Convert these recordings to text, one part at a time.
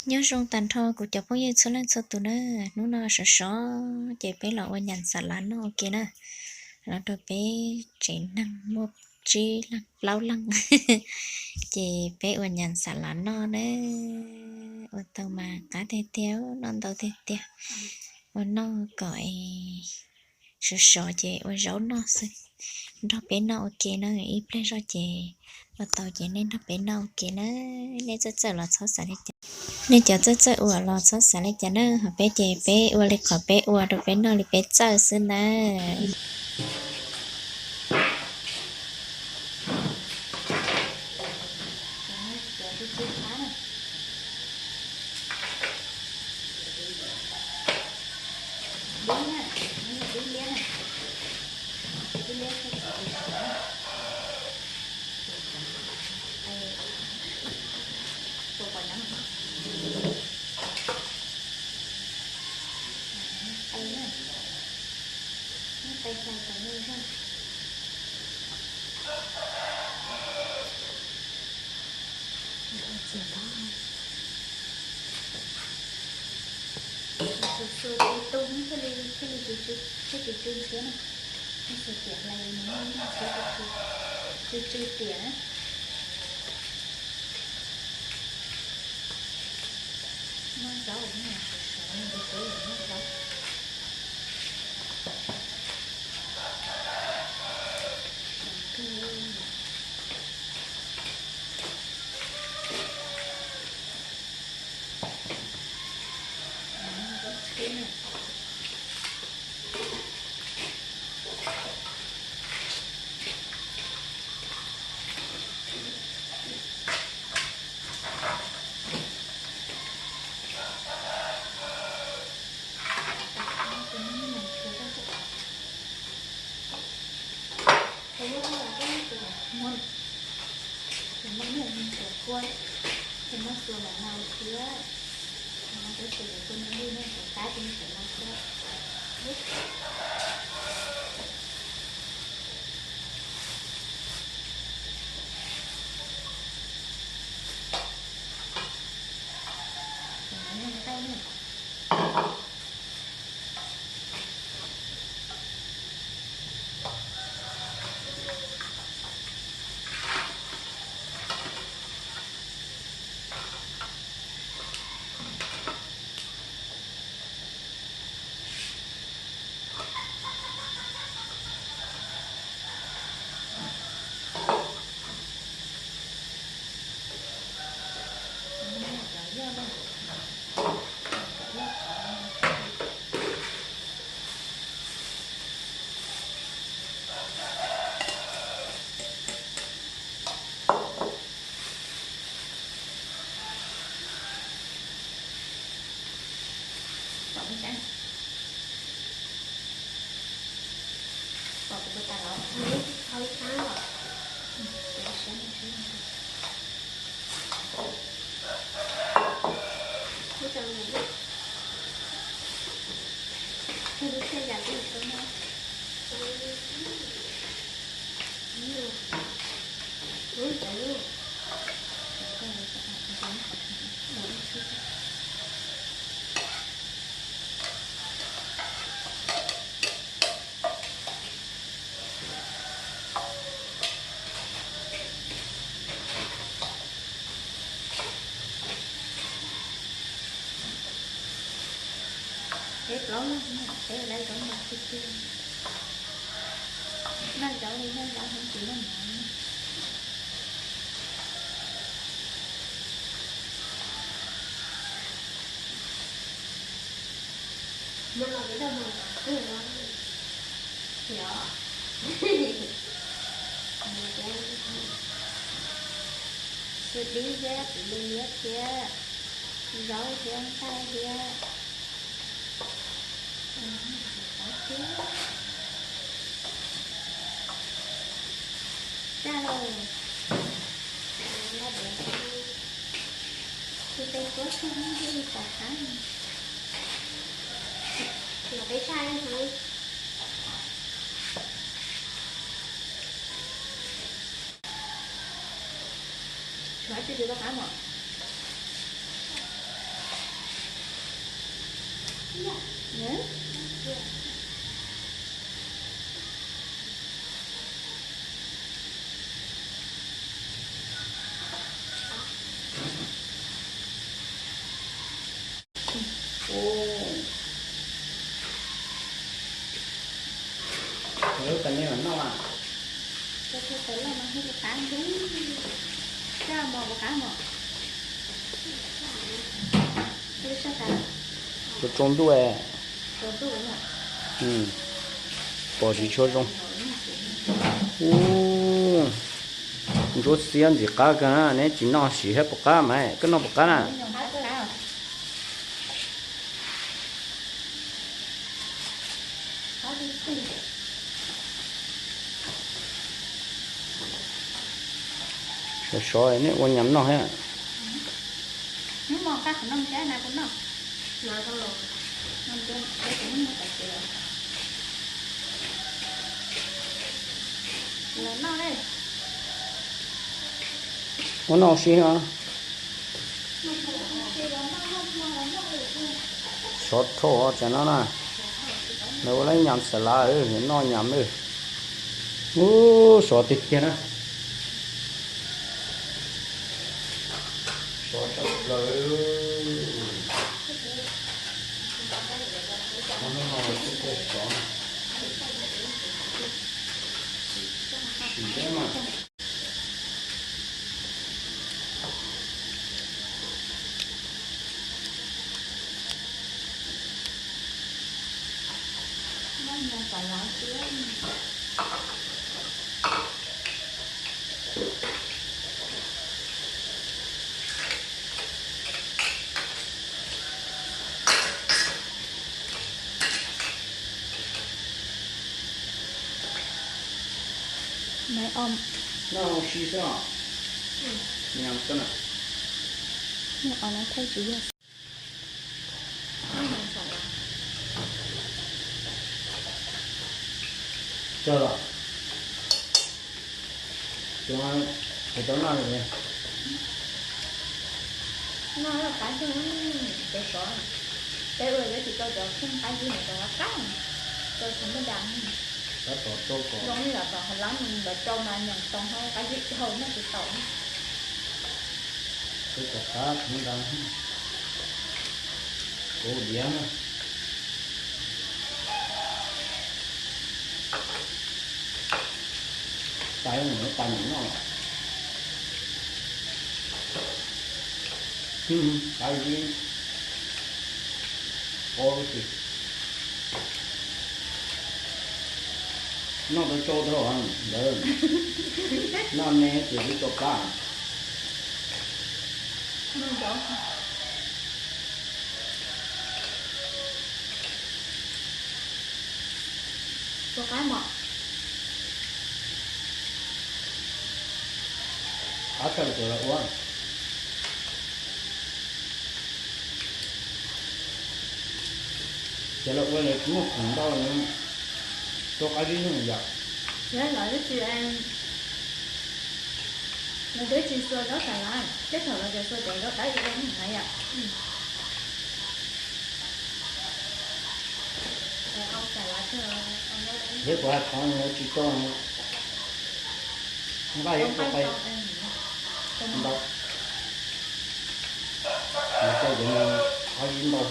nhớ rong tàn thơ của chồng phong yên số lên số tụ nữa nó sợ sợ chị bé lọ qua nhàn xả lá nó ok nè nó đôi bé chỉ năng một chỉ là lâu lăng chị bé qua nhàn xả lá nó đấy ở tàu mà cá tê téo non tàu tê téo ở nó gọi sợ sợ chị ở rau nó xí nó bé nó ok nó ít lên rồi chị ở tàu chị nên nó bé nó ok nó nên cho là số xả nên cho chơi ủa lo số xả lấy cho nó họ bé chè bé ủa lấy khỏi bé ủa rồi bé nó lấy bé chơi xin nè tay tay tay như thế chỉ có sơ cái tung cái trứng thế này cái sự kiện này nó sẽ cái tiền á nó giấu ở nhà sửa mình cái túi nó giấu quay thì nó sửa lại nào kia nó cái sửa của nó đi nó phải tái trên sửa nó kia tay này thế lắm thế ở đây có một cái kia nó cháu đi nó cháu không chỉ nó mà là cái đâu mà cái này nó nhỏ sự đi ghét đi ghét kia rồi thì anh ta kia ra rồi thì tay có xong đi cả tháng là bé trai anh thôi nói chưa được có tháng mà nhớ Nếu cần như nó à. tôi thấy là nó hơi khá đúng ra mò một khá mò tôi sao cả Cho trông đuôi. tôi tôi mà Ừ. Bỏ đi cho trông. Ô. Rồi xiên gì cả cái này chỉ nó xì hết bọc cá mà cái nó bọc cá nè. Rồi sỏi này quan nhắm nó hết. nếu mà các khả năng trái này cũng nó nói không rồi nó cũng cái cũng nó phải chịu là nó đây Nó xì hả? Sọt thô cho nó nè. Nếu lấy nhắm xả lá nó nhắm ô sọt thịt kia nè. Sọt rồi. mấy ông Nó xì sao? Nhắm cái nè. nhưng ở nó thấy chủ yếu Cho rồi. Chúng ta phải tốn nó rồi. nó là cái cho nó để sợ cái rồi thì tôi cho không cái gì mà cho nó cắt tôi không có đắng Đó tổ tô cổ. giống như là còn lắm mình để cho mà nhận xong thôi cái gì thôi nó chỉ tội Cái cà cá cũng đang cổ điển á. Tay nó tay nó. Tay gì? Ô kì. Nó có cho thôi anh, đỡ. Nó nè chỉ đi cho cá. nó rõ có cái mà Ác cái rồi là uống. Giờ là uống này cũng không đau nữa. Cho cái gì nữa vậy? nhớ lại cái chuyện em là cái chuyện xưa đó phải là cái thời là cái xưa chạy đó cái gì cũng hay à ông phải là chứ ông nói đấy Thế qua con nó chỉ cho nó bay không có phải bay con em không đâu. Nó cho chúng nó có gì đâu.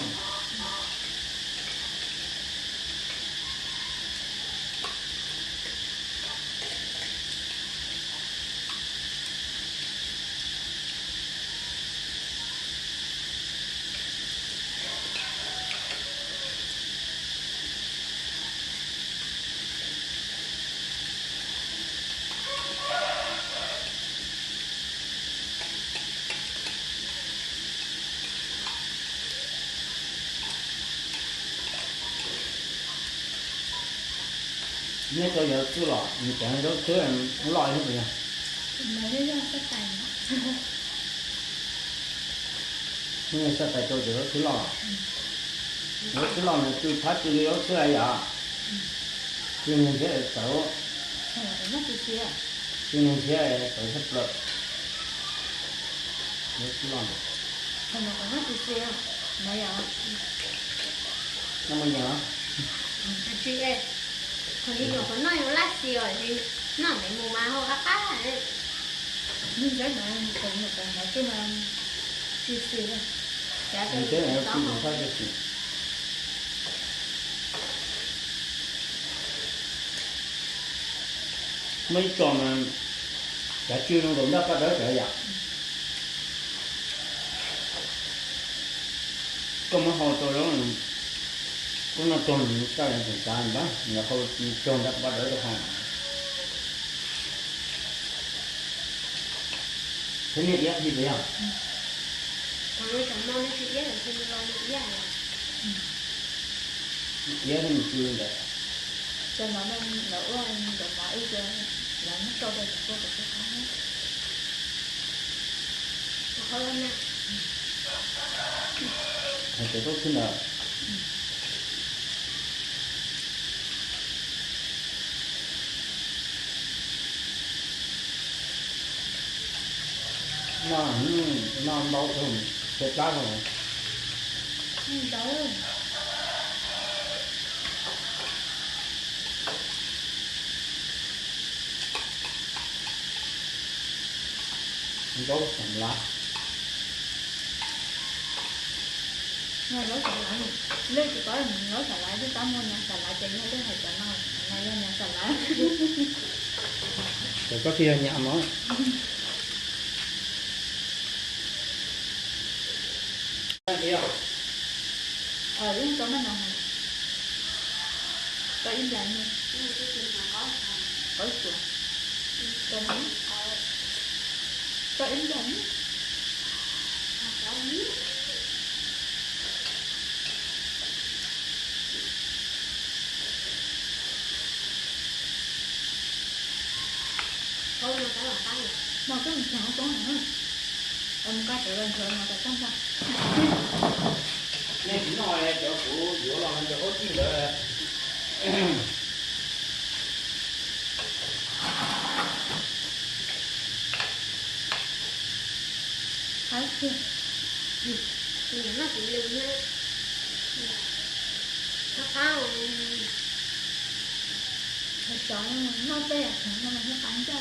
Nếu cho giờ cứ lọ, mình chẳng đó cứ là nó lòi hết rồi. mà cái do cái tài Nhưng sao tại tôi giờ cứ lọ. Nếu cứ lọ này tôi phát tôi nhớ cứ ai à. Chứ nên thế là tớ. nó chỉ xia Chứ nên thế là tớ hết lợi. Nếu cứ lọ này. không mà nó chỉ xia mà giờ nó mới nhỏ chị ấy còn đi nhỏ còn nói nó lát gì rồi thì nó mấy mù mà họ cá đấy nhưng cái này còn một cái nói chung là xì xì rồi giá như cái thế này đó cũng mà không phải cái gì mấy trò mà đã chưa nó cũng đã bắt đầu trở lại có mà họ tôi đó cũng là tuần cái này cũng càng đó là họ tròn đã bắt đầu được hàng thế này giá gì vậy à còn nuôi chồng non nó chị biết là không lo được giá này giá thì mình chưa được cho nó nên nấu ăn được mãi cho là nó cho đây là cô được cái khó hết hơn nè hay sẽ tốt thế nào nó đâu không sẽ cá không đâu đâu sầm lá nó nói trả lại lấy chỉ có mình nói trả lại chứ tám môn nhà trả lại tiền hay cái hay trả nào này lên nhà trả lại để có khi nhà nó đúng chỗ nó nằm có im lặng luôn có chuột có nóng có im lặng thôi nó phải là tay mà cái mình sao có hả ông cá trở lên rồi mà tại sao sao nên chỉ nói chỗ của giữa là chỗ có chi nữa thấy chưa nó chỉ lưu nha nó cao nó chọn nó bé nó mà nó bắn cho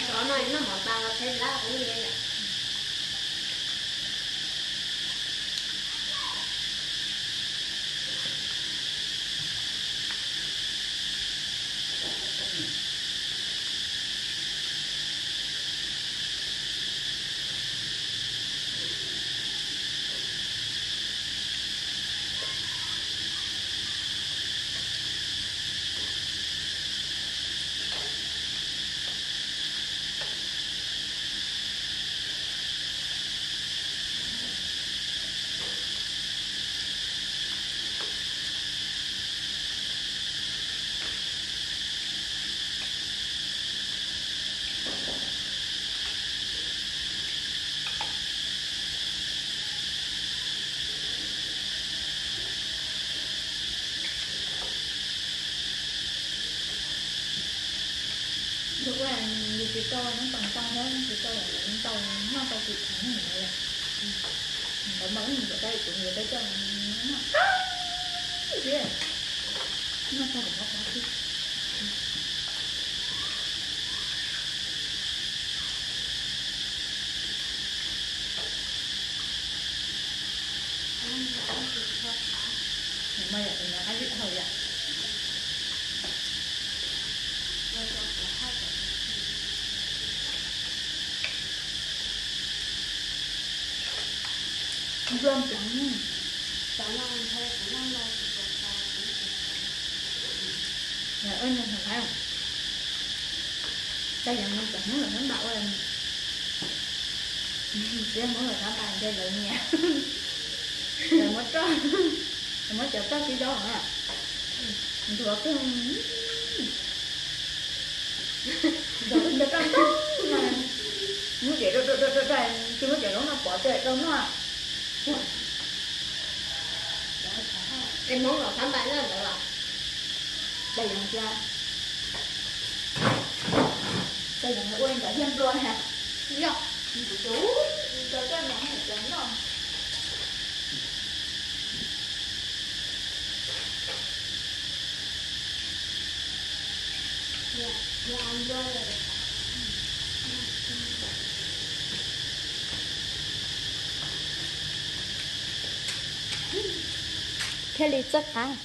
chó này nó mở tao thấy lá cũng như vậy lúc là nhiều cái câu nó bằng câu đó cái câu là những câu nó câu chuyện thẳng này là nó mở mình vào đây của người ta cho nó yeah nó sao được bóc chứ mày là nhà ai biết hồi vậy rơm trắng chó nó ăn thôi nó lo là ơn nhân thằng không đây là rơm trắng là nó bảo là để mỗi người thả bàn chơi lại nhà rồi mất đó rồi mất chợ tới cái đó hả rồi cái rồi cái trăng đó mà muốn chạy rồi chưa có chạy đó nó bỏ chạy đâu nó em muốn vào khám bệnh đó được rồi đây là cha đây là quên cả thêm rồi hả được chú cho cái món này trắng rồi thế lý rất à